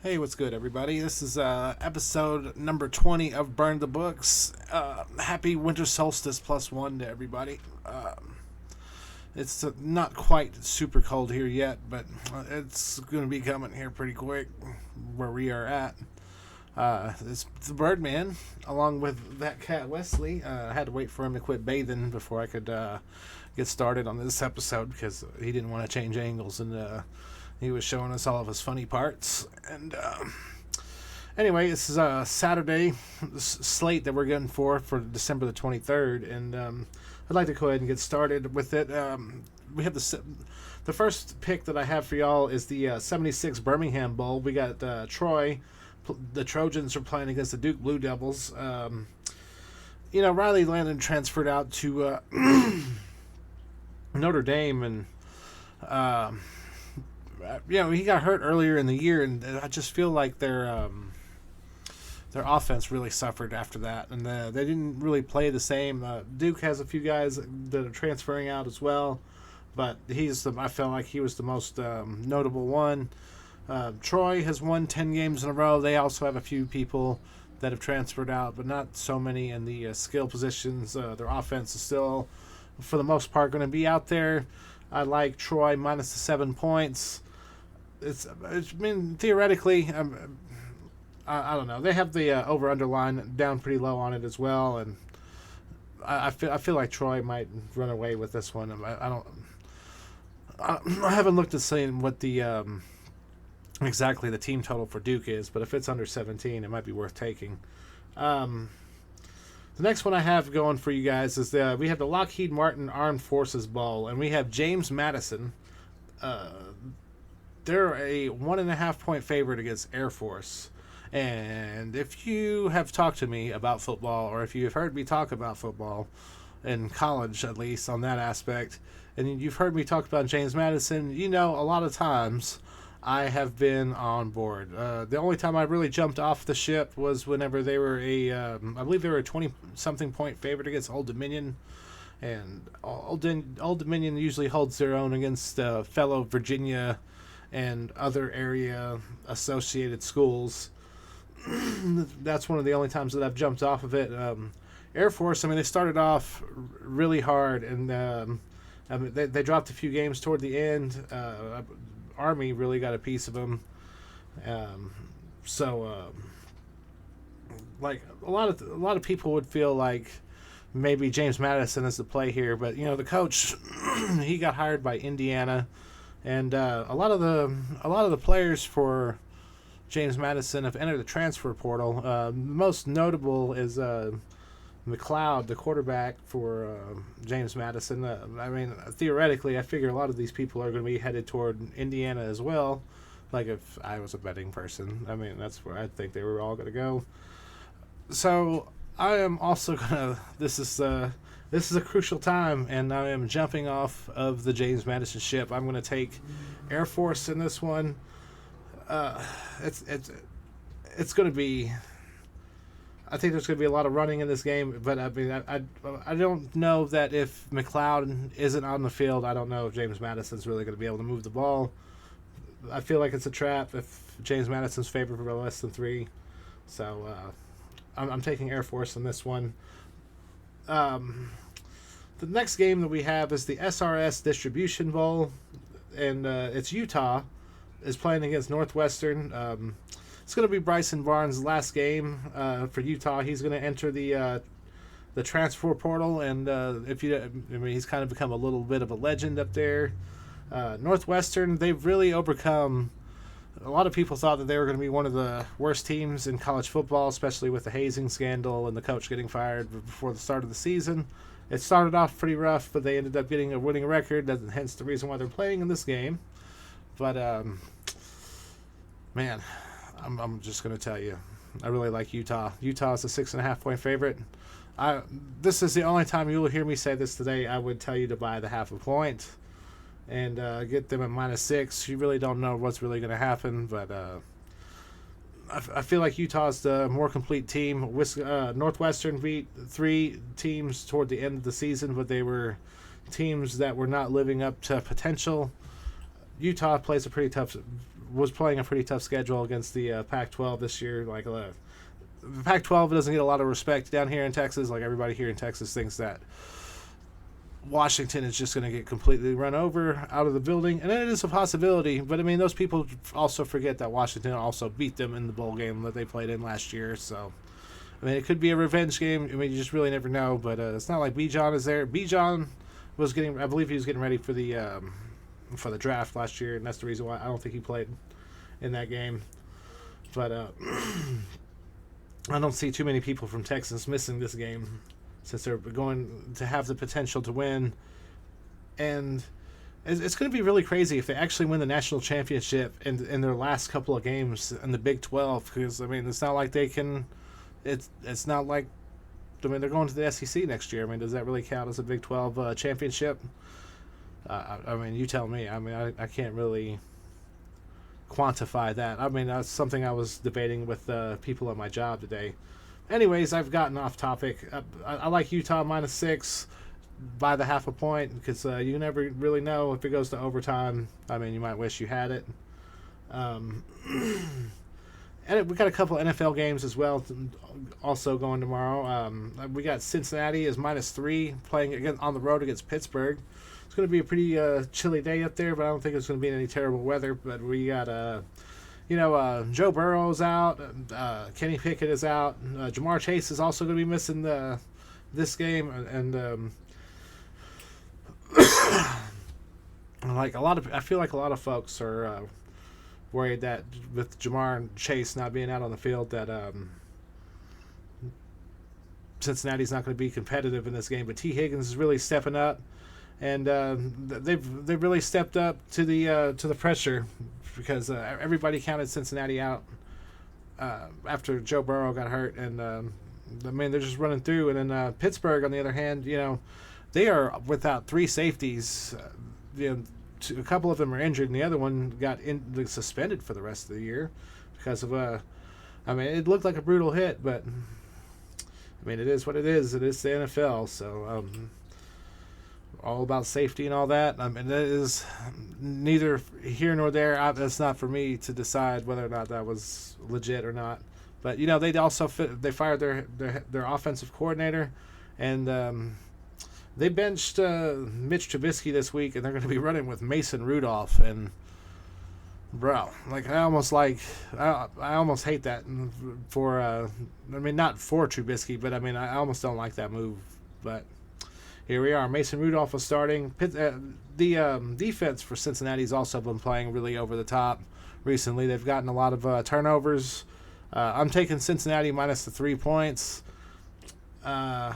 Hey, what's good, everybody? This is episode number 20 of Burn the Books. Happy winter solstice +1 to everybody. It's not quite super cold here yet, but it's going to be coming here pretty quick where we are at. It's the Birdman, along with that cat Wesley. I had to wait for him to quit bathing before I could get started on this episode because he didn't want to change angles, and he was showing us all of his funny parts. And anyway, this is a Saturday slate that we're getting for December the 23rd, and I'd like to go ahead and get started with it. We have the first pick that I have for y'all is the 76 Birmingham Bowl. We got Troy. The Trojans are playing against the Duke Blue Devils. Riley Landon transferred out to Notre Dame, and he got hurt earlier in the year, and I just feel like their offense really suffered after that, and they didn't really play the same. Duke has a few guys that are transferring out as well, but I felt like he was the most notable one. Troy has won 10 games in a row. They also have a few people that have transferred out, but not so many in the skill positions. Their offense is still, for the most part, going to be out there. I like Troy minus the 7 points. Theoretically, I don't know. They have the over-under line down pretty low on it as well, and I feel like Troy might run away with this one. I haven't looked at seeing what the exactly the team total for Duke is, but if it's under 17, it might be worth taking. The next one I have going for you guys is we have the Lockheed Martin Armed Forces Bowl, and we have James Madison. They're a 1.5 point favorite against Air Force. And if you have talked to me about football, or if you've heard me talk about football in college, at least on that aspect, and you've heard me talk about James Madison, a lot of times I have been on board. The only time I really jumped off the ship was whenever they were I believe they were a 20-something point favorite against Old Dominion. And Old Dominion usually holds their own against fellow Virginia and other area associated schools. That's one of the only times that I've jumped off of it. Air Force, they started off really hard, and they dropped a few games toward the end. Army really got a piece of them. Like a lot of people would feel like maybe James Madison is the play here, but the coach he got hired by Indiana, and a lot of the players for James Madison have entered the transfer portal. Most notable is McLeod, the quarterback for James Madison. Theoretically, I figure a lot of these people are going to be headed toward Indiana as well. Like if I was a betting person, that's where I think they were all going to go. So I am also gonna. This is a crucial time, and I am jumping off of the James Madison ship. I'm going to take Air Force in this one. It's going to be. I think there's going to be a lot of running in this game, but I don't know that if McLeod isn't on the field, I don't know if James Madison's really going to be able to move the ball. I feel like it's a trap if James Madison's favored for less than 3. So I'm taking Air Force in this one. The next game that we have is the SRS Distribution Bowl, and it's Utah is playing against Northwestern. It's going to be Bryson Barnes' last game for Utah. He's going to enter the transfer portal, and he's kind of become a little bit of a legend up there. Northwestern, they've really overcome. A lot of people thought that they were going to be one of the worst teams in college football, especially with the hazing scandal and the coach getting fired before the start of the season. It started off pretty rough, but they ended up getting a winning record, hence the reason why they're playing in this game. But, man, I'm just going to tell you, I really like Utah. Utah is a 6.5 point favorite. This is the only time you will hear me say this today. I would tell you to buy the 0.5 point and get them at -6. You really don't know what's really going to happen, but I feel like Utah's the more complete team. Northwestern beat 3 teams toward the end of the season, but they were teams that were not living up to potential. Utah plays a pretty tough was playing a pretty tough schedule against the Pac-12 this year. Like the Pac-12 doesn't get a lot of respect down here in Texas. Like everybody here in Texas thinks that Washington is just going to get completely run over out of the building, and it is a possibility. But I mean, those people also forget that Washington also beat them in the bowl game that they played in last year. So I mean, it could be a revenge game. I mean, you just really never know. But it's not like Bijan is there. Bijan was getting, I believe he was getting ready for the draft last year, and that's the reason why I don't think he played in that game. But I don't see too many people from Texas missing this game, since they're going to have the potential to win. And it's going to be really crazy if they actually win the national championship in their last couple of games in the Big 12. Because, I mean, it's not like they can... It's not like... I mean, they're going to the SEC next year. I mean, does that really count as a Big 12 championship? I mean, you tell me. I mean, I can't really quantify that. I mean, that's something I was debating with people at my job today. Anyways, I've gotten off topic. I like Utah -6 by the half a point because you never really know if it goes to overtime. I mean, you might wish you had it. And we got a couple NFL games as well, also going tomorrow. We got Cincinnati is -3 playing again on the road against Pittsburgh. It's going to be a pretty chilly day up there, but I don't think it's going to be in any terrible weather. But we got Joe Burrow's out, Kenny Pickett is out, Jamar Chase is also going to be missing this game, and I feel like a lot of folks are worried that with Jamar Chase not being out on the field, that Cincinnati's not going to be competitive in this game. But T. Higgins is really stepping up, and they've really stepped up to the pressure, because everybody counted Cincinnati out after Joe Burrow got hurt, and I mean, they're just running through. And then Pittsburgh, on the other hand, they are without 3 safeties. A couple of them are injured, and the other one got suspended for the rest of the year because of I mean, it looked like a brutal hit, but I mean, it is what it is. It is the NFL, so all about safety and all that. I mean, that is neither here nor there. That's not for me to decide whether or not that was legit or not. But they also they fired their offensive coordinator, and they benched Mitch Trubisky this week, and they're going to be running with Mason Rudolph. And bro, like I almost hate that for I mean, not for Trubisky, but I mean, I almost don't like that move. But here we are. Mason Rudolph was starting. The defense for Cincinnati's also been playing really over the top recently. They've gotten a lot of turnovers. I'm taking Cincinnati minus the 3 points. I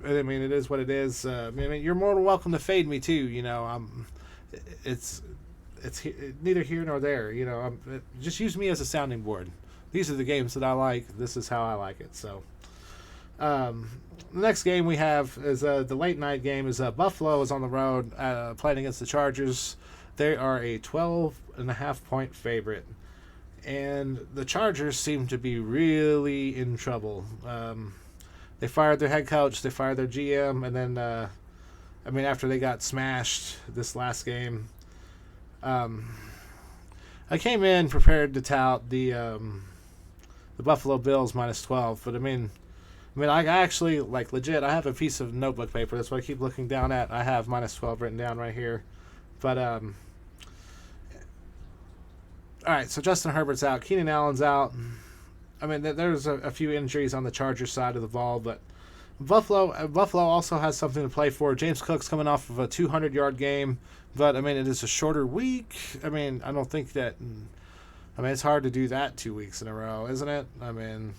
mean, it is what it is. I mean, you're more than welcome to fade me too. It's neither here nor there. Just use me as a sounding board. These are the games that I like. This is how I like it. So, the next game we have is the late night game. Is Buffalo is on the road playing against the Chargers. They are a 12.5 point favorite, and the Chargers seem to be really in trouble. They fired their head coach, they fired their GM, and then, I mean, after they got smashed this last game, I came in prepared to tout the Buffalo Bills -12, but I mean, I actually, like, legit, I have a piece of notebook paper. That's what I keep looking down at. I have -12 written down right here. But, all right, so Justin Herbert's out. Keenan Allen's out. I mean, there's a few injuries on the Chargers side of the ball, but Buffalo also has something to play for. James Cook's coming off of a 200-yard game, but, I mean, it is a shorter week. I mean, I don't think that... I mean, it's hard to do that 2 weeks in a row, isn't it? I mean...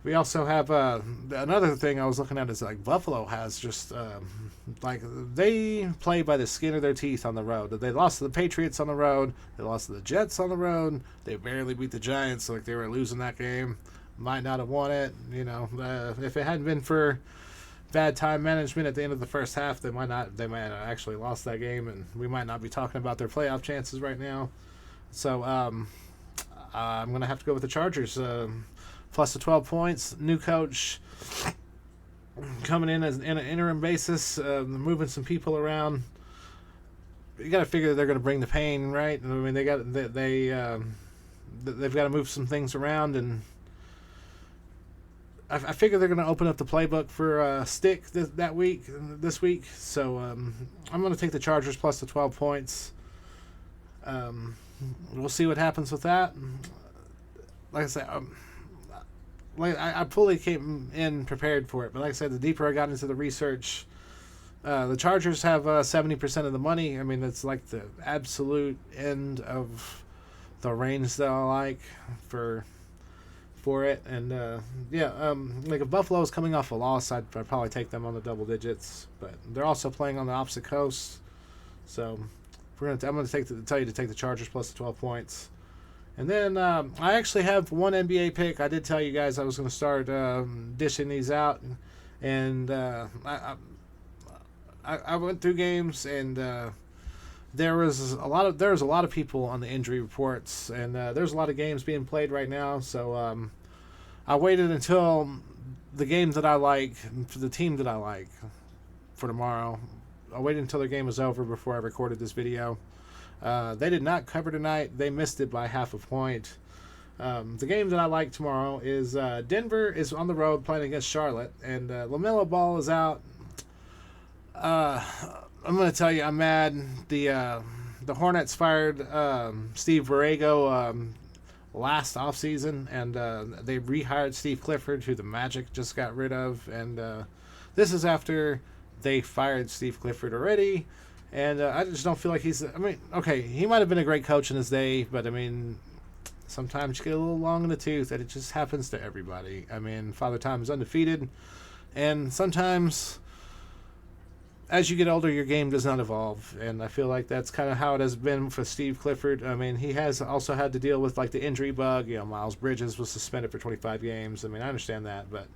We also have another thing I was looking at is like Buffalo has just like they play by the skin of their teeth on the road. They lost to the Patriots on the road. They lost to the Jets on the road. They barely beat the Giants. Like they were losing that game. Might not have won it. If it hadn't been for bad time management at the end of the first half, they might have actually lost that game, and we might not be talking about their playoff chances right now. So I'm gonna have to go with the Chargers. Plus the 12 points. New coach coming in as in an interim basis, moving some people around. you got to figure they're going to bring the pain, right? I mean, they've got to move some things around, and I figure they're going to open up the playbook for Stick this week. So I'm going to take the Chargers plus the 12 points. We'll see what happens with that. Like I said, I fully came in prepared for it, but like I said, the deeper I got into the research, the Chargers have 70% of the money. I mean, it's like the absolute end of the range that I like for it. And like if Buffalo's coming off a loss, I'd probably take them on the double digits. But they're also playing on the opposite coast, so I'm going to tell you to take the Chargers plus the 12 points. And then I actually have one NBA pick. I did tell you guys I was going to start dishing these out, and I went through games, and there was a lot of people on the injury reports, and there's a lot of games being played right now. So I waited until the game that I like, for the team that I like, for tomorrow. I waited until the game was over before I recorded this video. They did not cover tonight. They missed it by half a point. The game that I like tomorrow is Denver is on the road playing against Charlotte, and LaMelo Ball is out. I'm going to tell you, I'm mad. The Hornets fired Steve Borrego last offseason, and they rehired Steve Clifford, who the Magic just got rid of. And this is after they fired Steve Clifford already. And I just don't feel like okay, he might have been a great coach in his day, but I mean, sometimes you get a little long in the tooth, and it just happens to everybody. I mean, Father Time is undefeated, and sometimes as you get older, your game does not evolve, and I feel like that's kind of how it has been for Steve Clifford. I mean, he has also had to deal with like the injury bug. Miles Bridges was suspended for 25 games. I mean, I understand that, but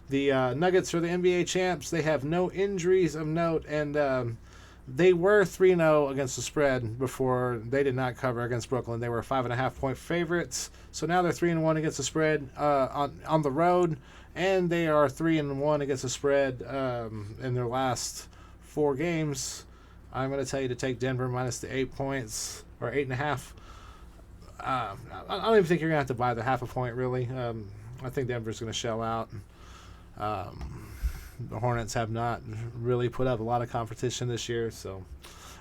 the Nuggets are the NBA champs. They have no injuries of note, and they were 3-0 against the spread before. They did not cover against Brooklyn. They were 5.5-point favorites. So now they're 3-1 against the spread on the road, and they are 3-1 against the spread in their last 4 games. I'm going to tell you to take Denver minus the 8 points or 8.5. I don't even think you're going to have to buy the half a point, really. I think Denver's going to shell out. The Hornets have not really put up a lot of competition this year, so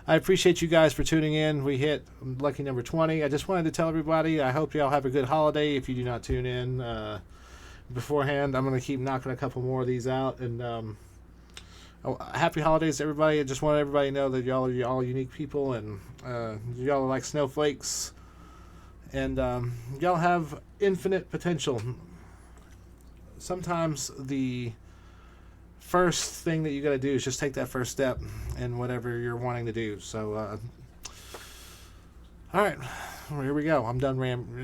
I appreciate you guys for tuning in. We hit lucky number 20. I just wanted to tell everybody, I hope y'all have a good holiday. If you do not tune in beforehand, I'm going to keep knocking a couple more of these out. And happy holidays to everybody. I just want everybody to know that y'all are all unique people, and y'all are like snowflakes, and y'all have infinite potential. Sometimes the first thing that you got to do is just take that first step in whatever you're wanting to do. So, all right, well, here we go. I'm done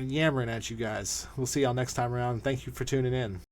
yammering at you guys. We'll see y'all next time around. Thank you for tuning in.